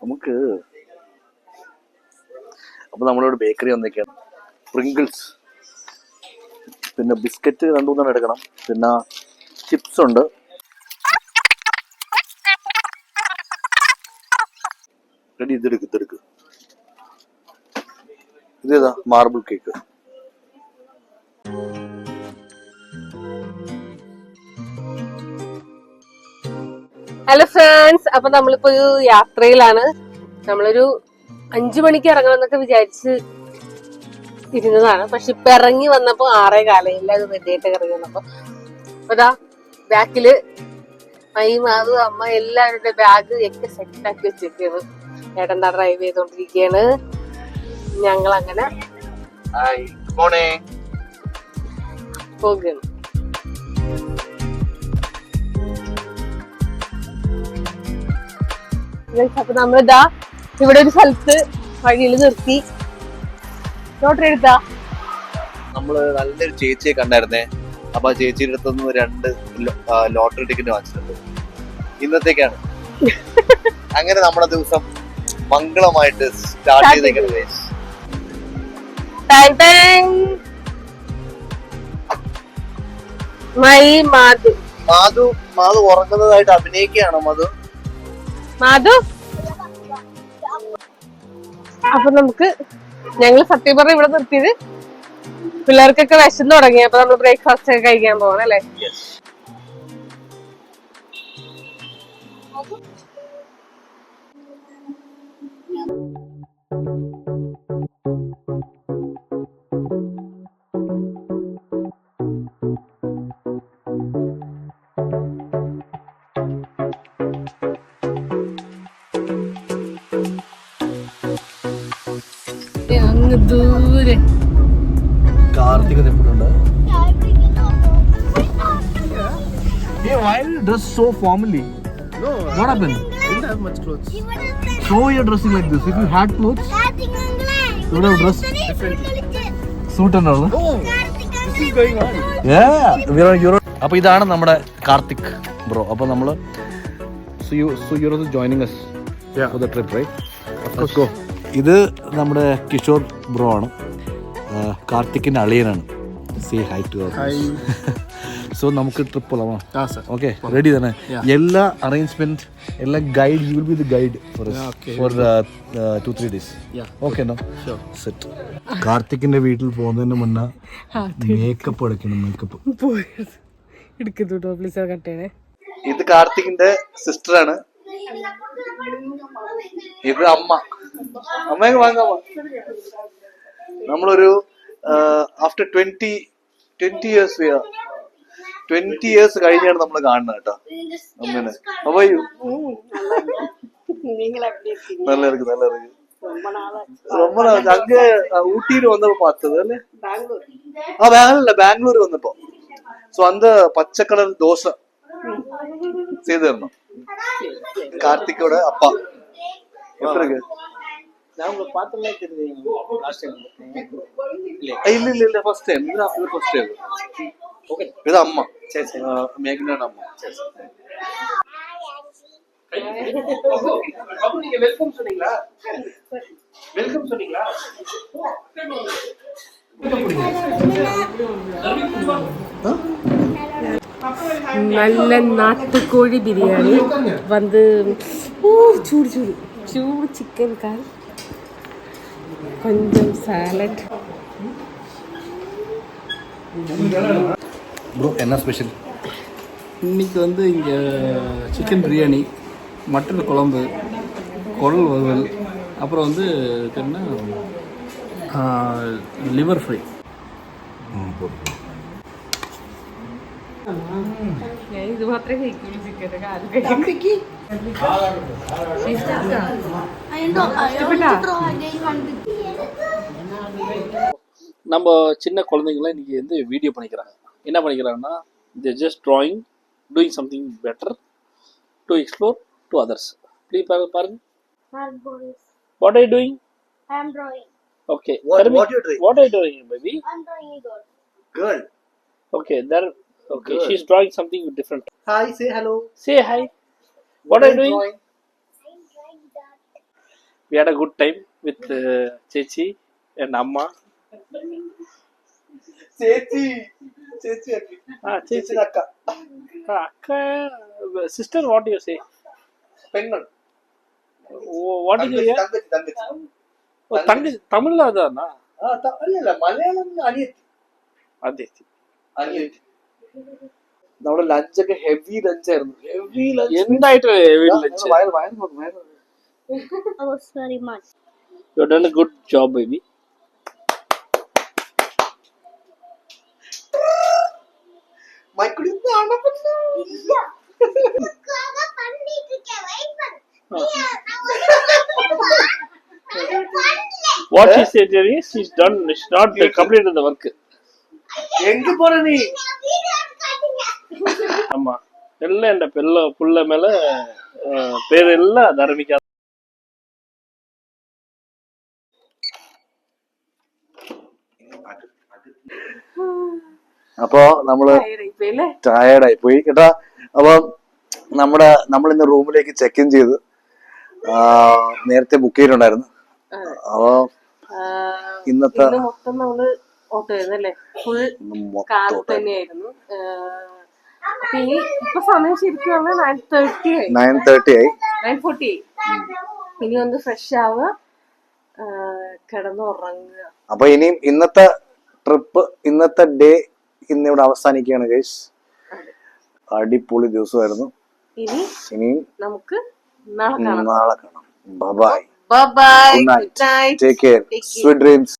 നമുക്ക് അപ്പൊ നമ്മളോട് ബേക്കറി വന്നേക്കാണ്. പ്രിങ്കിൾസ്, പിന്നെ ബിസ്ക്കറ്റ് 2-3 എടുക്കണം, പിന്നെ ചിപ്സ് ഉണ്ട്. റെഡി, ഇതെടുക്ക്. ഇതേതാ? Marble cake. ഹലോ ഫ്രണ്ട്സ്, അപ്പൊ നമ്മളിപ്പോ ഒരു യാത്രയിലാണ്. നമ്മളൊരു 5 മണിക്ക് ഇറങ്ങണമെന്നൊക്കെ വിചാരിച്ച് ഇരുന്നതാണ്. പക്ഷെ ഇപ്പൊ ഇറങ്ങി വന്നപ്പോ 6:15 എല്ലാവരും റെഡിയായിട്ട് ഇറങ്ങി വന്നപ്പോ അതാ ബാക്കില് മാധു, അമ്മ എല്ലാവരുടെ ബാഗ് ഒക്കെ സെറ്റാക്കി വെച്ചിരിക്കുകയാണ്. ഏട്ടന്താ ഡ്രൈവ് ചെയ്തോണ്ടിരിക്കുകയാണ്. ഞങ്ങൾ അങ്ങനെ പോകുകയാണ്. അപ്പൊ നമ്മളിതാ ഇവിടെ ഒരു സ്ഥലത്ത് വഴിയിൽ നിർത്തി ലോട്ടറി എടുത്താ. നമ്മള് നല്ലൊരു ചേച്ചിയെ കണ്ടായിരുന്നേ. അപ്പൊ ആ ചേച്ചിയുടെ അടുത്തൊന്ന് 2 ലോട്ടറി ടിക്കറ്റ് വാങ്ങിച്ചിട്ടുണ്ട്. ഇന്നത്തേക്കാണ്. അങ്ങനെ നമ്മുടെ ദിവസം മംഗളമായിട്ട് സ്റ്റാർട്ട് ചെയ്തേക്കുന്നത്. മാധു ഉറങ്ങുന്നതായിട്ട് അഭിനയിക്കുകയാണോ മാധു? അപ്പൊ ഞങ്ങള് സത്യം പറഞ്ഞ ഇവിടെ നിർത്തിയത് പിള്ളേർക്കൊക്കെ വിശന്ന് തുടങ്ങി. അപ്പൊ നമ്മള് ബ്രേക്ക്ഫാസ്റ്റ് ഒക്കെ കഴിക്കാൻ പോകണം അല്ലേ? അങ്ങ് ദൂരെ കാർത്തിക് നിൽക്കുന്നുണ്ട്. Why are you dressed so formally? No. What happened? I didn't have much clothes. So you're dressing like this. If you had clothes, you would have dressed Differently. suit and all. Oh, this is going on. Yeah, we are Europe. അപ്പോൾ ഇതാണ് നമ്മുടെ Karthik bro. അപ്പോൾ നമ്മള് so you're also joining us for the trip, right? Let's go. ഇത് നമ്മുടെ Kishore bro ആണ്, കാർത്തിക്കിന്റെ അളിയനാണ്. Say hi to us. So നമുക്ക് ട്രിപ്പ് പോലാമോ? ഓക്കെ, റെഡി തന്നെ. എല്ലാ അറേഞ്ച്മെന്റ്, എല്ലാ guide, you will be the guide for for 2-3 days. Okay ഉണ്ടോ? സെറ്റ്. കാർത്തിക്കിന്റെ വീട്ടിൽ പോകുന്നതിന് മുന്നേ മേക്കപ്പ് എടുക്കണം. മേക്കപ്പ് ഇത് കാർത്തിക്കിന്റെ സിസ്റ്റർ ആണ്. ഇത് അമ്മയൊക്കെ വാങ്ങാമോ? നമ്മളൊരു ആഫ്റ്റർ 20 years കഴിഞ്ഞാണ് നമ്മൾ കാണുന്നത് കേട്ടോ അമ്മേനെ. അപ്പൊ നല്ല ഇருக்கு. ரொம்ப நாள் அங்க ஊட்டியில வந்தப்ப பார்த்தது இல்ல? ബാംഗ്ലൂർ വന്നപ്പോ. സോ அந்த பச்சை கலர் தோசை செய்திருந்தோம். கார்த்திகோட அப்பா எப்படி இருக்கு? இல்ல ஃபர்ஸ்ட் டைம். இது ஃபர்ஸ்ட் டைம். ஓகே, இது அம்மா. சரி மேக்னா அம்மா. சரி நீங்க வெல்கம் சொன்னீங்களா? നല്ല നാട്ടുകോഴി ബിരിയാണി വന്ന് ചൂട് ചിക്കൻ കറി, கொஞ்சம் சாலட். ப்ரோ என்ன ஸ்பெஷல்? இன்னைக்கு வந்து இங்கே சிக்கன் பிரியாணி, மட்டன் குழம்பு, குடல் வறுவல், அப்புறம் வந்து என்ன லிவர் ஃப்ரை. ഇത് മാത്രമേ കഴിക്കുള്ളൂ ചിക്കൻ. நம்ம சின்ன குழந்தைங்களாம் இன்னைக்கு வந்து வீடியோ பண்ணிக்கிறாங்க. என்ன பண்ணிக்கிறாங்கன்னா, they just doing something better to explore to others. Please பாருங்க. What are you doing? I am drawing. Okay. What are you doing? What are you doing, baby? I am drawing a girl. Girl. Okay, there. Okay, Girl. she's drawing something different. Hi, say hello. Say hi. What are you doing? I am drawing that. We had a good time with Chechi and Amma. ചേച്ചി Chechi. Akka, sister, what do you say? പെങ്ങൾ What did you hear? Oh, Tamil adana. അല്ലല്ല മലയാളം അനിയത്തി Adi. അനിയത്തി. നമ്മുടെ ലഞ്ചൊക്കെ heavy ലഞ്ചായിരുന്നു. Heavy lunch എന്തായിട്ട് lunch? That was very much. You have done a good job, baby. What she said is she's done. She's not completed the work. എങ്ക പോற നീ? ஆமா எல்லாம் என் புள்ள மேல பேர் எல்லாம் தர்மிக்கா. അപ്പൊ നമ്മള് ടയേർഡായി പോയി കേട്ടാ. അപ്പൊ നമ്മളിന്ന് റൂമിലേക്ക് ചെക്ക് ഇൻ ചെയ്ത് നേരത്തെ ബുക്ക് ചെയ്തിട്ടുണ്ടായിരുന്നു. അപ്പൊ ഇന്നത്തെ മൊത്തം നമ്മള് ഓട്ടോ ആയിരുന്നല്ലേ, ഫുൾ കാർ തന്നെയായിരുന്നു. ഇനി ഇപ്പൊ സമയം ശരിക്കും 9:30 ആയി, 9:40 ആയി. ഇനി ഒന്ന് ഫ്രഷ് ആവുക, കിടന്നുറങ്ങുക. അപ്പൊ ഇനിയും ഇന്നത്തെ ട്രിപ്പ്, ഇന്നത്തെ ഡേ ഇന്നിവിടെ അവസാനിക്കുകയാണ് ഗൈസ്. അടിപൊളി ദിവസമായിരുന്നു. ഇനിയും നമുക്ക് നാളെ കാണാം. Bye bye. Bye bye. Good night. Take care. Sweet dreams.